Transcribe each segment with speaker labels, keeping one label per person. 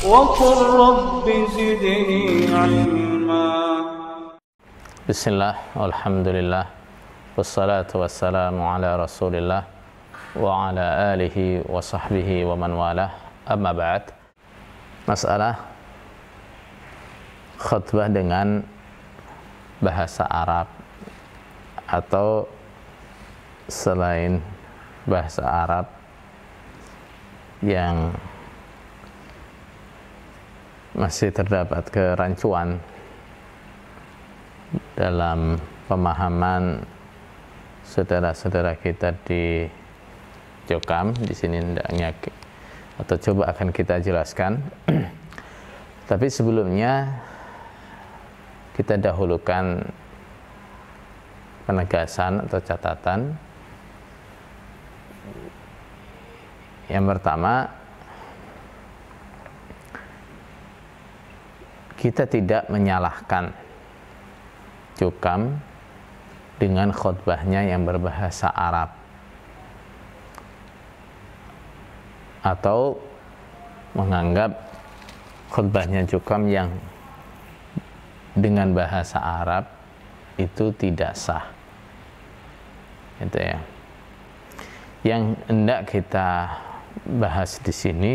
Speaker 1: وقل رب زدني علما.
Speaker 2: Bismillah, alhamdulillah, wassalatu wassalamu ala rasulillah wa ala alihi wa sahbihi wa man walah, amma ba'd. Masalah khutbah dengan bahasa Arab atau selain bahasa Arab yang masih terdapat kerancuan dalam pemahaman saudara-saudara kita di Jokam. Di sini hendaknya atau coba akan kita jelaskan. Tapi sebelumnya kita dahulukan penegasan atau catatan. Yang pertama, kita tidak menyalahkan Jokam dengan khutbahnya yang berbahasa Arab atau menganggap khutbahnya Jokam yang dengan bahasa Arab itu tidak sah, gitu ya. Yang hendak kita bahas di sini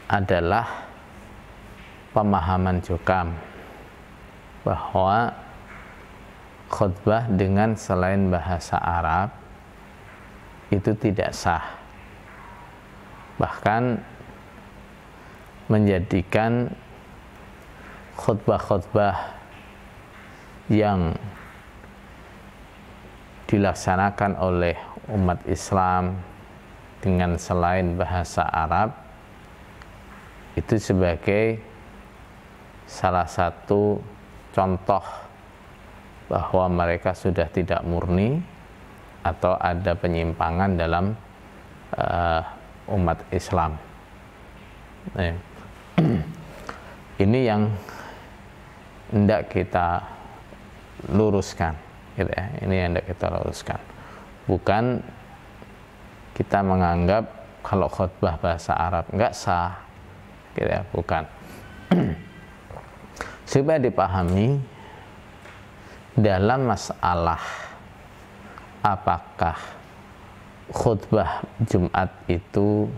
Speaker 2: adalah pemahaman Jokam bahwa khutbah dengan selain bahasa Arab itu tidak sah, bahkan menjadikan khutbah-khutbah yang dilaksanakan oleh umat Islam dengan selain bahasa Arab itu sebagai salah satu contoh bahwa mereka sudah tidak murni atau ada penyimpangan dalam umat Islam. Ini yang hendak kita luruskan, gitu ya. Ini yang hendak kita luruskan. Bukan kita menganggap kalau khutbah bahasa Arab enggak sah, gitu ya. Bukan. Supaya dipahami dalam masalah apakah khutbah Jumat itu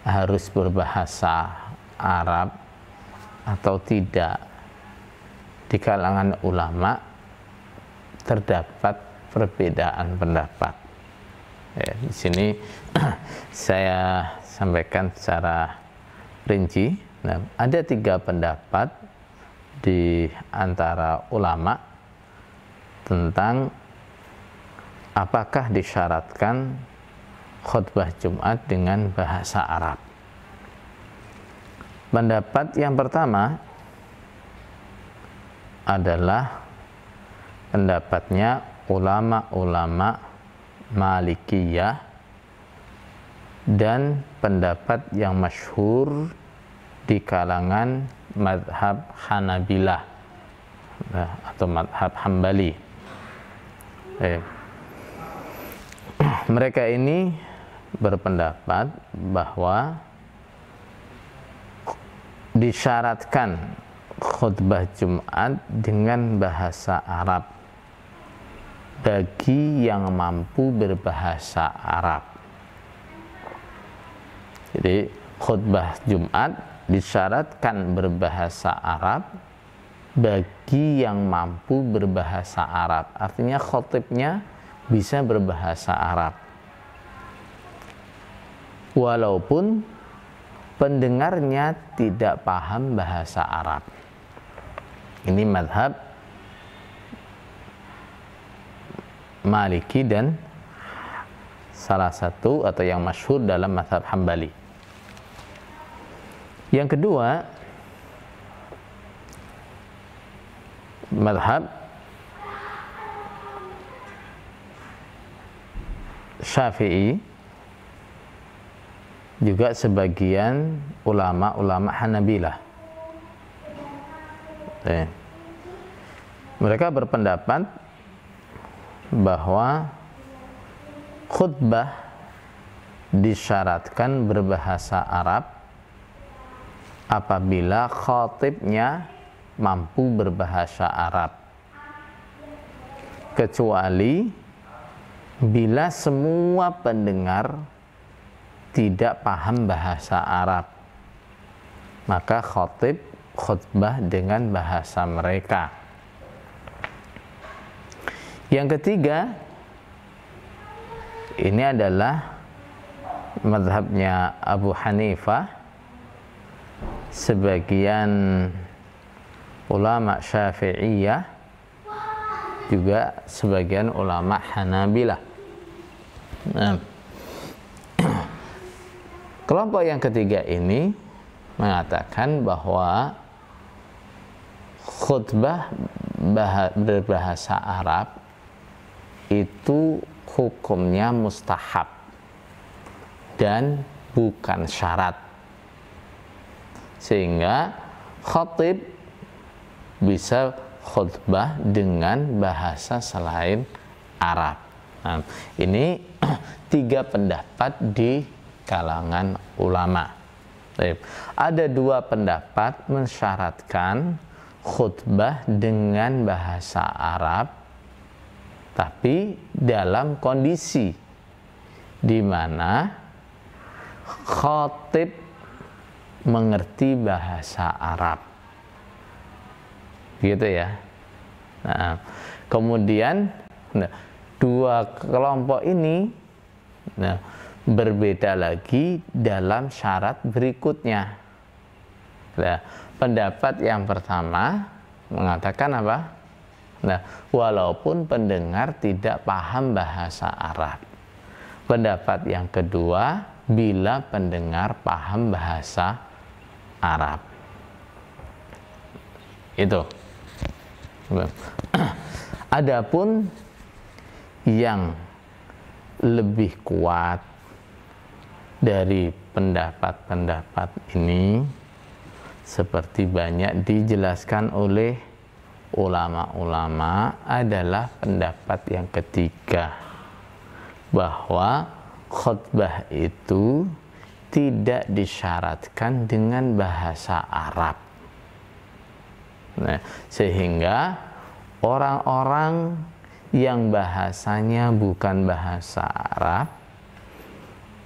Speaker 2: harus berbahasa Arab atau tidak, di kalangan ulama terdapat perbedaan pendapat. Ya, di sini saya sampaikan secara rinci. Nah, ada 3 pendapat di antara ulama tentang apakah disyaratkan khutbah Jumat dengan bahasa Arab. Pendapat yang pertama adalah pendapatnya ulama-ulama Malikiyah dan pendapat yang masyhur di kalangan madhab Hanabilah atau madhab Hambali. Mereka ini berpendapat bahwa disyaratkan khutbah Jumat dengan bahasa Arab bagi yang mampu berbahasa Arab. Jadi khutbah Jumat disyaratkan berbahasa Arab bagi yang mampu berbahasa Arab. Artinya khotibnya bisa berbahasa Arab, walaupun pendengarnya tidak paham bahasa Arab. Ini madhab Maliki dan salah satu atau yang masyhur dalam madhab Hambali. Yang kedua, madhab Syafi'i, juga sebagian ulama-ulama Hanabilah. Mereka berpendapat bahwa khutbah disyaratkan berbahasa Arab apabila khatibnya mampu berbahasa Arab, kecuali bila semua pendengar tidak paham bahasa Arab, maka khatib khutbah dengan bahasa mereka. Yang ketiga, ini adalah mazhabnya Abu Hanifah, sebagian ulama Syafi'iyah, juga sebagian ulama Hanabilah. Nah, kelompok yang ketiga ini mengatakan bahwa khutbah berbahasa Arab itu hukumnya mustahab dan bukan syarat, sehingga khatib bisa khutbah dengan bahasa selain Arab. Nah, ini 3 pendapat di kalangan ulama. Ada 2 pendapat mensyaratkan khutbah dengan bahasa Arab, tapi dalam kondisi di mana khatib mengerti bahasa Arab, gitu ya. Nah, kemudian 2 kelompok ini berbeda lagi dalam syarat berikutnya. Nah, pendapat yang pertama mengatakan apa? Nah, walaupun pendengar tidak paham bahasa Arab. Pendapat yang kedua, bila pendengar paham bahasa Arab. Itu. Adapun yang lebih kuat dari pendapat-pendapat ini, seperti banyak dijelaskan oleh ulama-ulama, adalah pendapat yang ketiga, bahwa khutbah itu tidak disyaratkan dengan bahasa Arab. Nah, sehingga orang-orang yang bahasanya bukan bahasa Arab,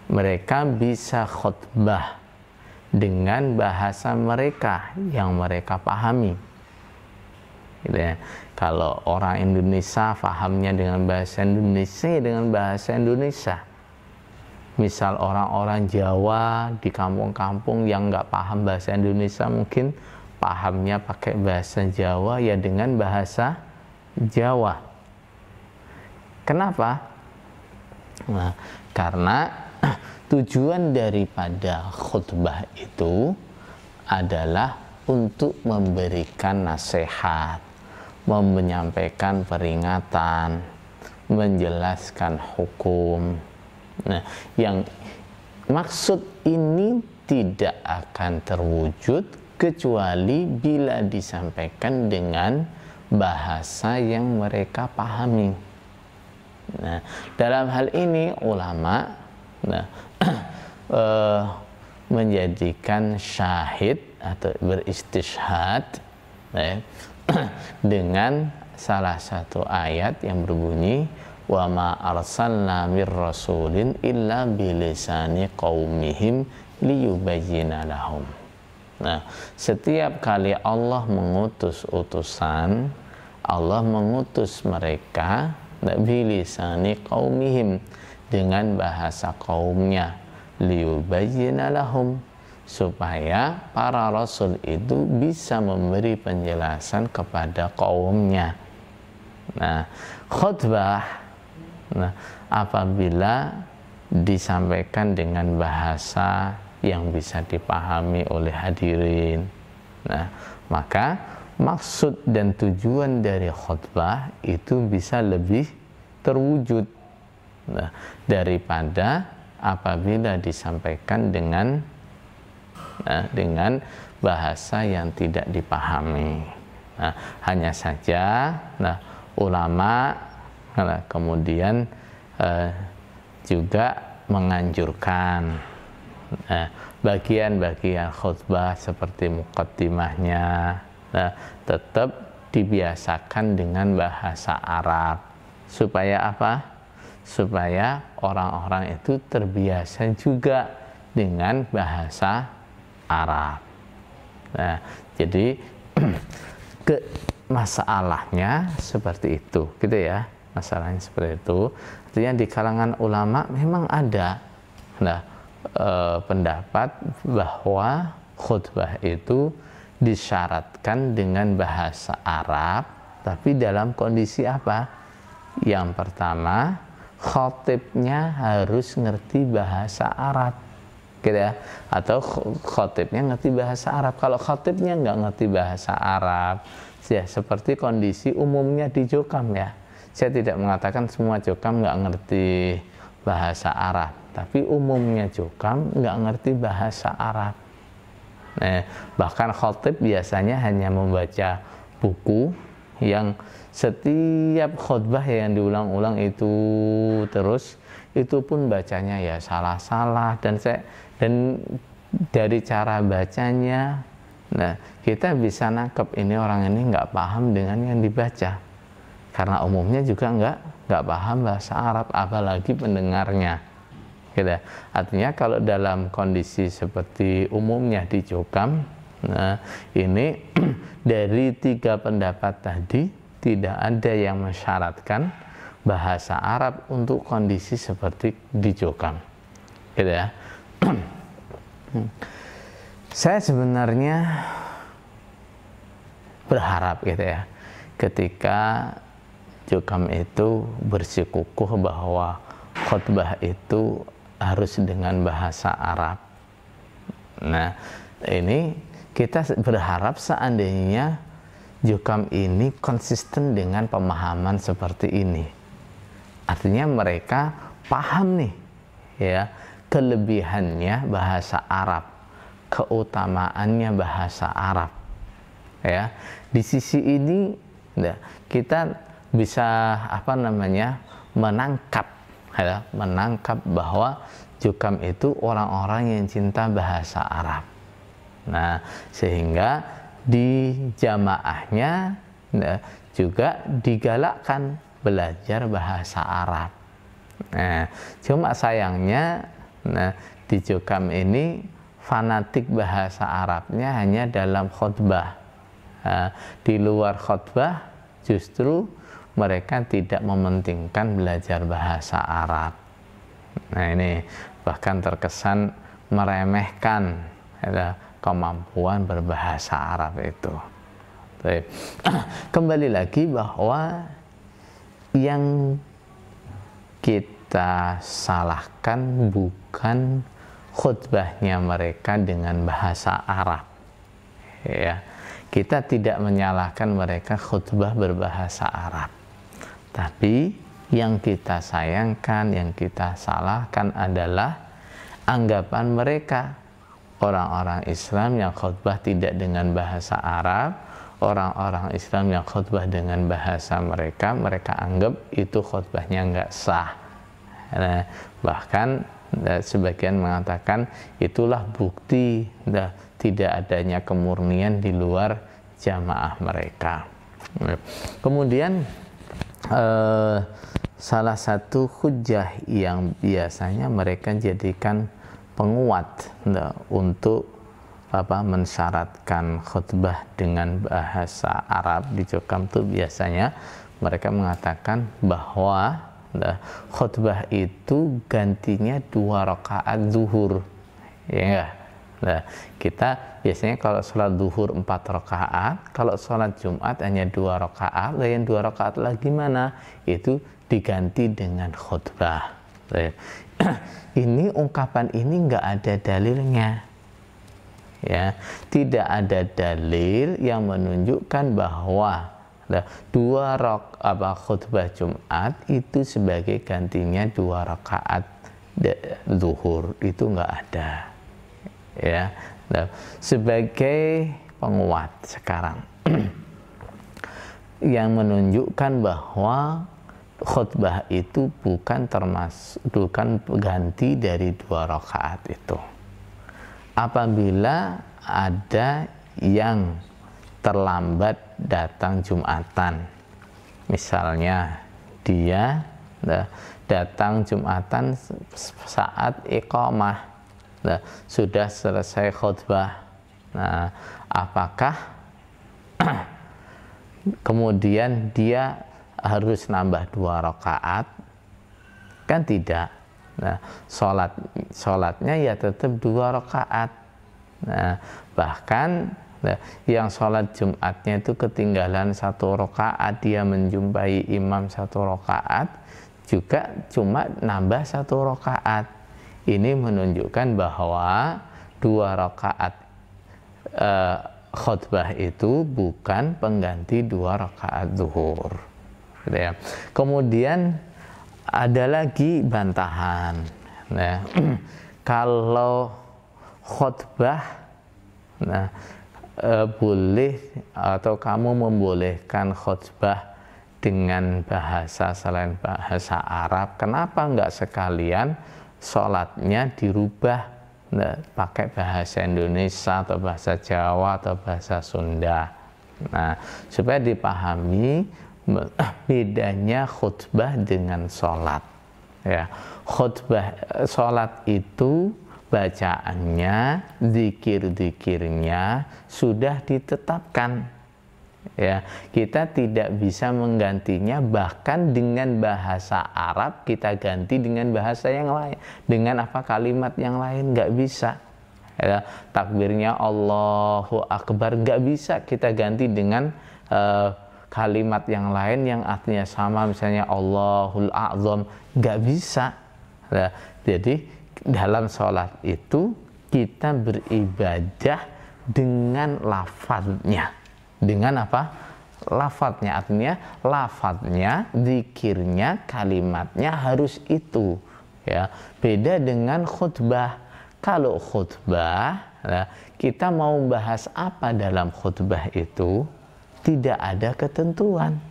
Speaker 2: mereka bisa khutbah dengan bahasa mereka yang mereka pahami. Gitu ya. Kalau orang Indonesia pahamnya dengan bahasa Indonesia, misal orang-orang Jawa di kampung-kampung yang nggak paham bahasa Indonesia, mungkin pahamnya pakai bahasa Jawa, ya dengan bahasa Jawa. Kenapa? Nah, karena tujuan daripada khutbah itu adalah untuk memberikan nasihat, menyampaikan peringatan, menjelaskan hukum. Nah, yang maksud ini tidak akan terwujud kecuali bila disampaikan dengan bahasa yang mereka pahami. Nah, dalam hal ini ulama menjadikan syahid atau beristishhad dengan salah satu ayat yang berbunyi, wa ma arsalna mir rasulin illa bilisani qaumihim liyubayyina lahum. Nah, setiap kali Allah mengutus utusan, Allah mengutus mereka bilisani qaumihim, dengan bahasa kaumnya, liyubayyina lahum, supaya para rasul itu bisa memberi penjelasan kepada kaumnya. Nah, khutbah apabila disampaikan dengan bahasa yang bisa dipahami oleh hadirin, maka maksud dan tujuan dari khutbah itu bisa lebih terwujud daripada apabila disampaikan dengan bahasa yang tidak dipahami. Hanya saja ulama kemudian juga menganjurkan Nah, bagian-bagian khutbah seperti muqaddimahnya, nah, tetap dibiasakan dengan bahasa Arab. Supaya apa? Supaya orang-orang itu terbiasa juga dengan bahasa Arab. Nah, jadi masalahnya seperti itu, gitu ya. Masalahnya seperti itu. Artinya di kalangan ulama memang ada pendapat bahwa khutbah itu disyaratkan dengan bahasa Arab, tapi dalam kondisi apa? Yang pertama, khotibnya harus ngerti bahasa Arab, gitu ya. Atau khotibnya ngerti bahasa Arab. Kalau khotibnya nggak ngerti bahasa Arab, ya seperti kondisi umumnya di Jokam ya. Saya tidak mengatakan semua Jokam nggak ngerti bahasa Arab, tapi umumnya Jokam nggak ngerti bahasa Arab. Nah, bahkan khotib biasanya hanya membaca buku yang setiap khutbah yang diulang-ulang itu terus, itu pun bacanya ya salah-salah, dan dari cara bacanya, nah kita bisa nangkep ini orang ini nggak paham dengan yang dibaca, karena umumnya juga nggak paham bahasa Arab, apalagi pendengarnya. Gitu. Artinya kalau dalam kondisi seperti umumnya di Jokam, nah ini dari 3 pendapat tadi tidak ada yang mensyaratkan bahasa Arab untuk kondisi seperti di Jokam, gitu ya. Saya sebenarnya berharap gitu ya, ketika Jokam itu bersikukuh bahwa khutbah itu harus dengan bahasa Arab. Nah, ini kita berharap seandainya Jokam ini konsisten dengan pemahaman seperti ini. Artinya mereka paham nih ya kelebihannya bahasa Arab, keutamaannya bahasa Arab. Ya, di sisi ini kita bisa menangkap bahwa Jokam itu orang-orang yang cinta bahasa Arab. Nah, sehingga di jamaahnya juga digalakkan belajar bahasa Arab. Nah, cuma sayangnya di Jokam ini fanatik bahasa Arabnya hanya dalam khutbah. Di luar khutbah justru mereka tidak mementingkan belajar bahasa Arab. Nah, ini bahkan terkesan meremehkan kemampuan berbahasa Arab itu. Kembali lagi bahwa yang kita salahkan bukan khutbahnya mereka dengan bahasa Arab. Ya, kita tidak menyalahkan mereka khutbah berbahasa Arab. Tapi yang kita sayangkan, yang kita salahkan adalah anggapan mereka. Orang-orang Islam yang khutbah tidak dengan bahasa Arab, orang-orang Islam yang khutbah dengan bahasa mereka, mereka anggap itu khutbahnya nggak sah. Nah, bahkan sebagian mengatakan itulah bukti tidak adanya kemurnian di luar jamaah mereka. Kemudian salah satu hujah yang biasanya mereka jadikan penguat untuk mensyaratkan khutbah dengan bahasa Arab di Jokam itu biasanya mereka mengatakan bahwa khutbah itu gantinya 2 rakaat zuhur, ya. Nah, kita biasanya kalau sholat zuhur 4 rakaat, kalau sholat Jumat hanya 2 rakaat, dan yang 2 rakaat lagi mana? Itu diganti dengan khutbah. Ini ungkapan ini nggak ada dalilnya, ya. Tidak ada dalil yang menunjukkan bahwa 2 rakaat khutbah Jumat itu sebagai gantinya 2 rakaat zuhur, itu nggak ada. Ya, sebagai penguat sekarang yang menunjukkan bahwa khutbah itu bukan ganti dari 2 rakaat itu. apabila ada yang terlambat datang Jumatan, misalnya dia datang Jumatan saat iqamah, sudah selesai khutbah. Nah, apakah kemudian dia harus nambah 2 rakaat? Kan tidak. Nah, sholatnya ya tetap 2 rakaat. Nah, bahkan yang sholat Jumatnya itu ketinggalan 1 rakaat, dia menjumpai imam 1 rakaat, juga cuma nambah 1 rakaat. Ini menunjukkan bahwa 2 rakaat khutbah itu bukan pengganti 2 rakaat zuhur. Gitu ya. Kemudian ada lagi bantahan. Nah, kalau khutbah, boleh atau kamu membolehkan khutbah dengan bahasa selain bahasa Arab, kenapa enggak sekalian sholatnya dirubah, pakai bahasa Indonesia atau bahasa Jawa atau bahasa Sunda? Nah, supaya dipahami bedanya khutbah dengan sholat. Ya, khutbah, sholat itu bacaannya, zikir-zikirnya sudah ditetapkan. Ya, kita tidak bisa menggantinya, bahkan dengan bahasa Arab kita ganti dengan bahasa yang lain, dengan apa, kalimat yang lain, nggak bisa. Ya, takbirnya Allahu Akbar nggak bisa kita ganti dengan kalimat yang lain yang artinya sama, misalnya Allahul A'zam, nggak bisa. Ya, jadi dalam sholat itu kita beribadah dengan lafadznya. Dengan apa? Lafadznya, artinya lafadznya, zikirnya, kalimatnya harus itu. Ya, beda dengan khutbah. Kalau khutbah, kita mau bahas apa dalam khutbah itu tidak ada ketentuan.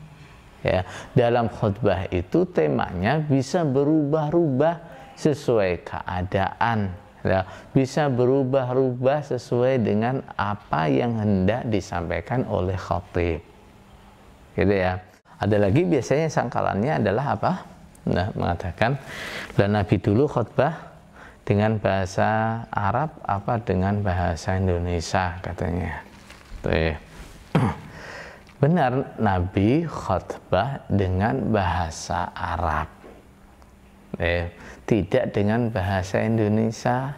Speaker 2: Ya, dalam khutbah itu temanya bisa berubah-ubah sesuai keadaan, ya, bisa berubah-ubah sesuai dengan apa yang hendak disampaikan oleh khatib. Gitu ya. Ada lagi biasanya sangkalannya adalah apa? Nah, mengatakan, dan Nabi dulu khutbah dengan bahasa Arab apa dengan bahasa Indonesia, katanya. Tuh. Benar, Nabi khutbah dengan bahasa Arab, tidak dengan bahasa Indonesia,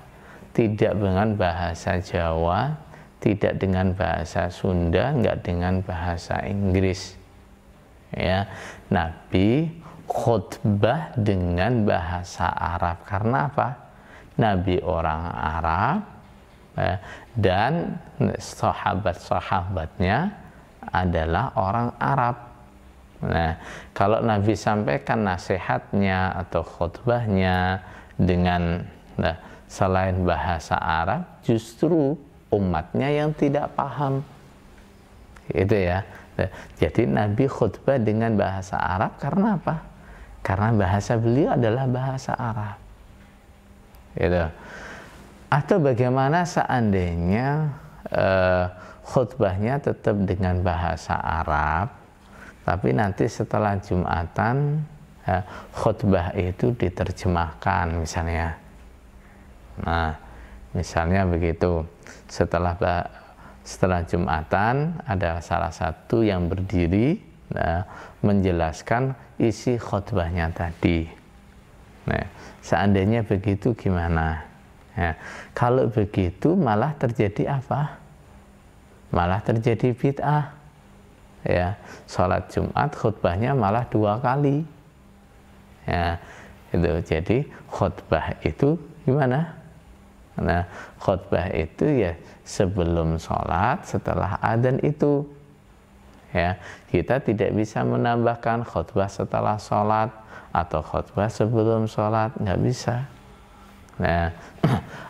Speaker 2: tidak dengan bahasa Jawa, tidak dengan bahasa Sunda, enggak dengan bahasa Inggris. Ya, Nabi khutbah dengan bahasa Arab. Karena apa? Nabi orang Arab, dan sahabat-sahabatnya adalah orang Arab. Nah, kalau Nabi sampaikan nasihatnya atau khutbahnya dengan selain bahasa Arab, justru umatnya yang tidak paham. Itu ya. Jadi Nabi khutbah dengan bahasa Arab karena apa? Karena bahasa beliau adalah bahasa Arab. Gitu. Atau bagaimana seandainya khutbahnya tetap dengan bahasa Arab, tapi nanti setelah Jumatan khutbah itu diterjemahkan misalnya. Nah, misalnya begitu. Setelah Jumatan ada salah satu yang berdiri menjelaskan isi khutbahnya tadi. Nah, seandainya begitu gimana? Ya, kalau begitu malah terjadi apa? Malah terjadi bid'ah. Ya, sholat Jumat khutbahnya malah 2 kali. Ya, itu. Jadi khutbah itu gimana? Nah, khutbah itu ya sebelum sholat, setelah adzan itu. Ya, kita tidak bisa menambahkan khutbah setelah sholat atau khutbah sebelum sholat, nggak bisa. Nah,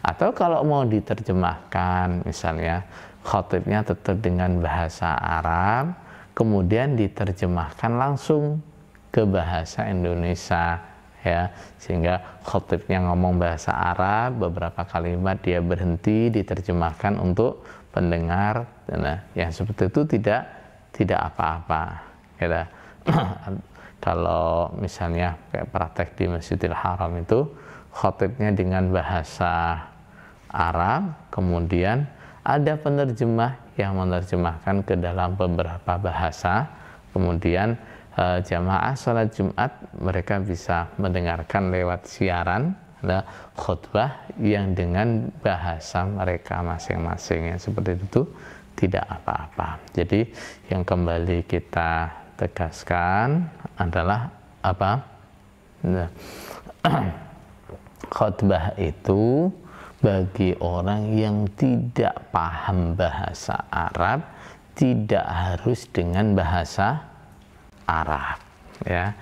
Speaker 2: atau kalau mau diterjemahkan, misalnya khutibnya tetap dengan bahasa Arab, kemudian diterjemahkan langsung ke bahasa Indonesia, ya, sehingga khotibnya ngomong bahasa Arab, beberapa kalimat dia berhenti diterjemahkan untuk pendengar. Nah, yang seperti itu tidak apa-apa, ya. Kalau misalnya kayak praktek di Masjidil Haram itu khotibnya dengan bahasa Arab, kemudian ada penerjemah yang menerjemahkan ke dalam beberapa bahasa, kemudian jamaah sholat Jumat mereka bisa mendengarkan lewat siaran khutbah yang dengan bahasa mereka masing-masing, yang seperti itu tidak apa-apa. Jadi yang kembali kita tegaskan adalah apa? Nah, khutbah itu bagi orang yang tidak paham bahasa Arab tidak harus dengan bahasa Arab, ya,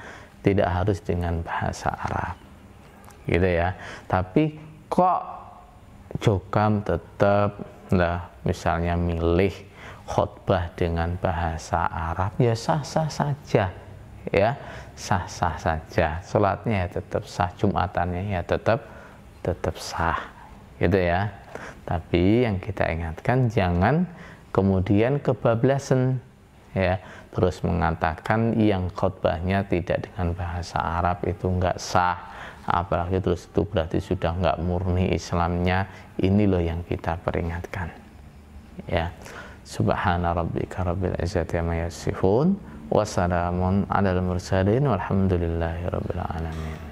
Speaker 2: tidak harus dengan bahasa Arab, gitu ya. Tapi kok Jokam tetap, misalnya milih khutbah dengan bahasa Arab, ya sah-sah saja, ya, sah-sah saja. Sholatnya ya tetap sah, Jumatannya ya tetap sah, gitu ya. Tapi yang kita ingatkan jangan kemudian kebablasan, ya, terus mengatakan yang khutbahnya tidak dengan bahasa Arab itu enggak sah, apalagi terus itu berarti sudah enggak murni Islamnya. Ini loh yang kita peringatkan, ya. Subhana rabbika rabbil izzati amma yasifun, wassalamun alal mursalin, walhamdulillahi rabbil alamin.